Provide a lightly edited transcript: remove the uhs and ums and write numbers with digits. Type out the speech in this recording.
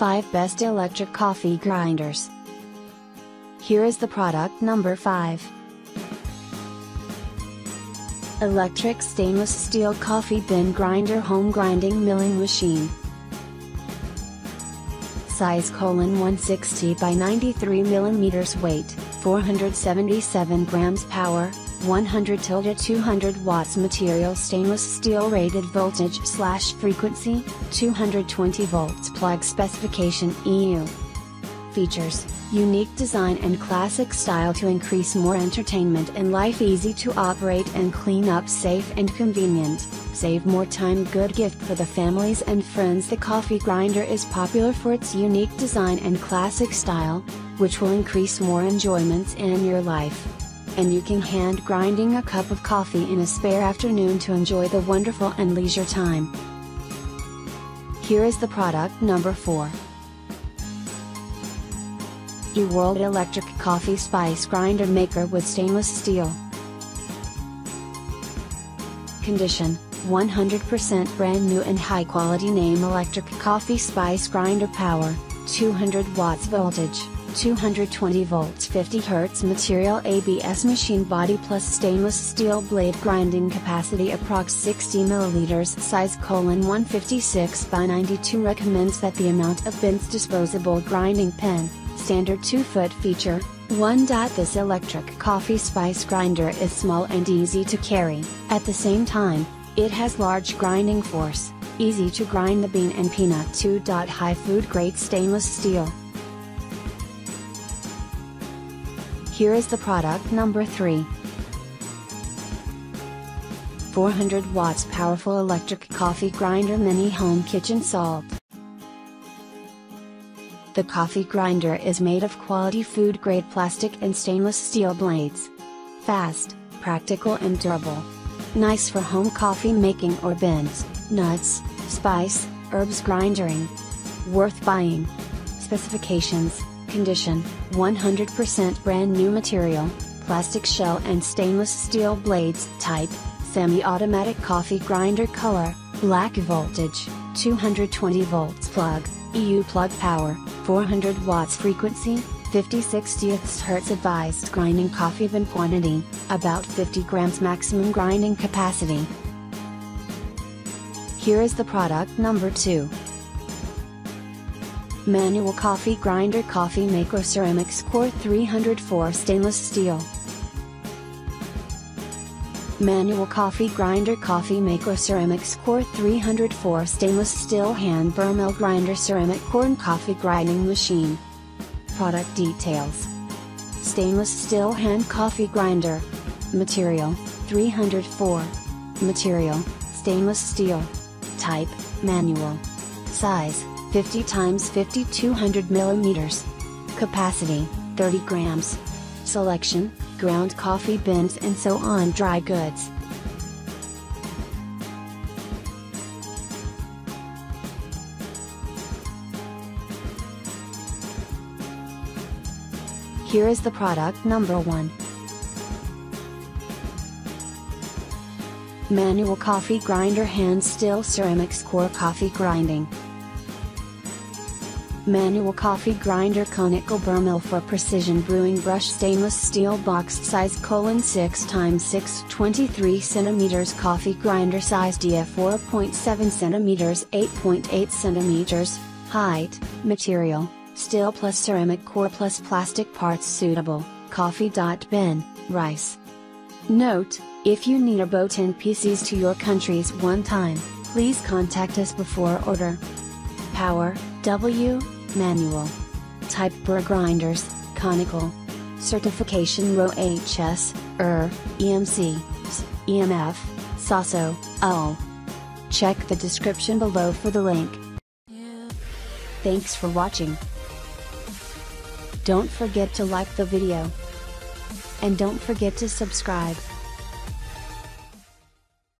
5 Best Electric Coffee Grinders. Here is the product number 5. Electric Stainless Steel Coffee Bin Grinder Home Grinding Milling Machine. Size: 160 by 93 mm weight, 477 grams power, 100-200 watts material, stainless steel, rated voltage/frequency, 220 volts, plug specification EU. Features: unique design and classic style to increase more entertainment in life, easy to operate and clean up, safe and convenient, save more time, good gift for the families and friends. The coffee grinder is popular for its unique design and classic style, which will increase more enjoyments in your life. And you can hand grinding a cup of coffee in a spare afternoon to enjoy the wonderful and leisure time. Here is the product number 4. Eworld Electric Coffee Spice Grinder Maker with Stainless Steel. Condition: 100% brand new and high quality. Name: Electric Coffee Spice Grinder. Power: 200 watts. Voltage: 220 volts. 50 Hz. Material: ABS machine body plus stainless steel blade. Grinding capacity: approx 60 milliliters. Size: 156 by 92. Recommends that the amount of bins. Disposable grinding pen, standard 2-foot. Feature: 1. This electric coffee spice grinder is small and easy to carry. At the same time, it has large grinding force, easy to grind the bean and peanut. 2. High food grade stainless steel. Here is the product number 3. 400 watts powerful electric coffee grinder mini home kitchen salt. The coffee grinder is made of quality food grade plastic and stainless steel blades. Fast, practical and durable. Nice for home coffee making or bins, nuts, spice, herbs grinding. Worth buying. Specifications: condition: 100% brand new material, plastic shell and stainless steel blades. Type: semi-automatic coffee grinder. Color: black. Voltage: 220 volts. Plug: EU plug. Power: 400 watts. Frequency: 50-60 Hz. Advised grinding coffee bin quantity: about 50 grams. Maximum grinding capacity. Here is the product number 2. Manual Coffee Grinder Coffee Maker Ceramics Core 304 Stainless Steel. Manual Coffee Grinder Coffee Maker Ceramics Core 304 Stainless Steel Hand Burr Mill Grinder Ceramic Corn Coffee Grinding Machine. Product details: stainless steel hand coffee grinder. Material: 304. Material: stainless steel. Type: manual. Size: 50 x 50 200 mm. Capacity: 30 grams. Selection: ground coffee bins and so on. Dry goods. Here is the product number 1. Manual Coffee Grinder Hand Steel Ceramics Core Coffee Grinding. Manual Coffee Grinder Conical Burr Mill for precision brewing. Brush stainless steel box size: 6 x 6 23 cm. Coffee grinder size: DF 4.7 cm 8.8 cm. Height. Material: steel plus ceramic core plus plastic parts. Suitable: coffee. Bin, rice. Note: if you need about 10 pieces to your countries one time, please contact us before order. Power: W, manual. Type: Burr grinders, conical. Certification: RO HS, EMC, EMF, SASO, UL. Check the description below for the link. Thanks for watching. Don't forget to like the video. And don't forget to subscribe.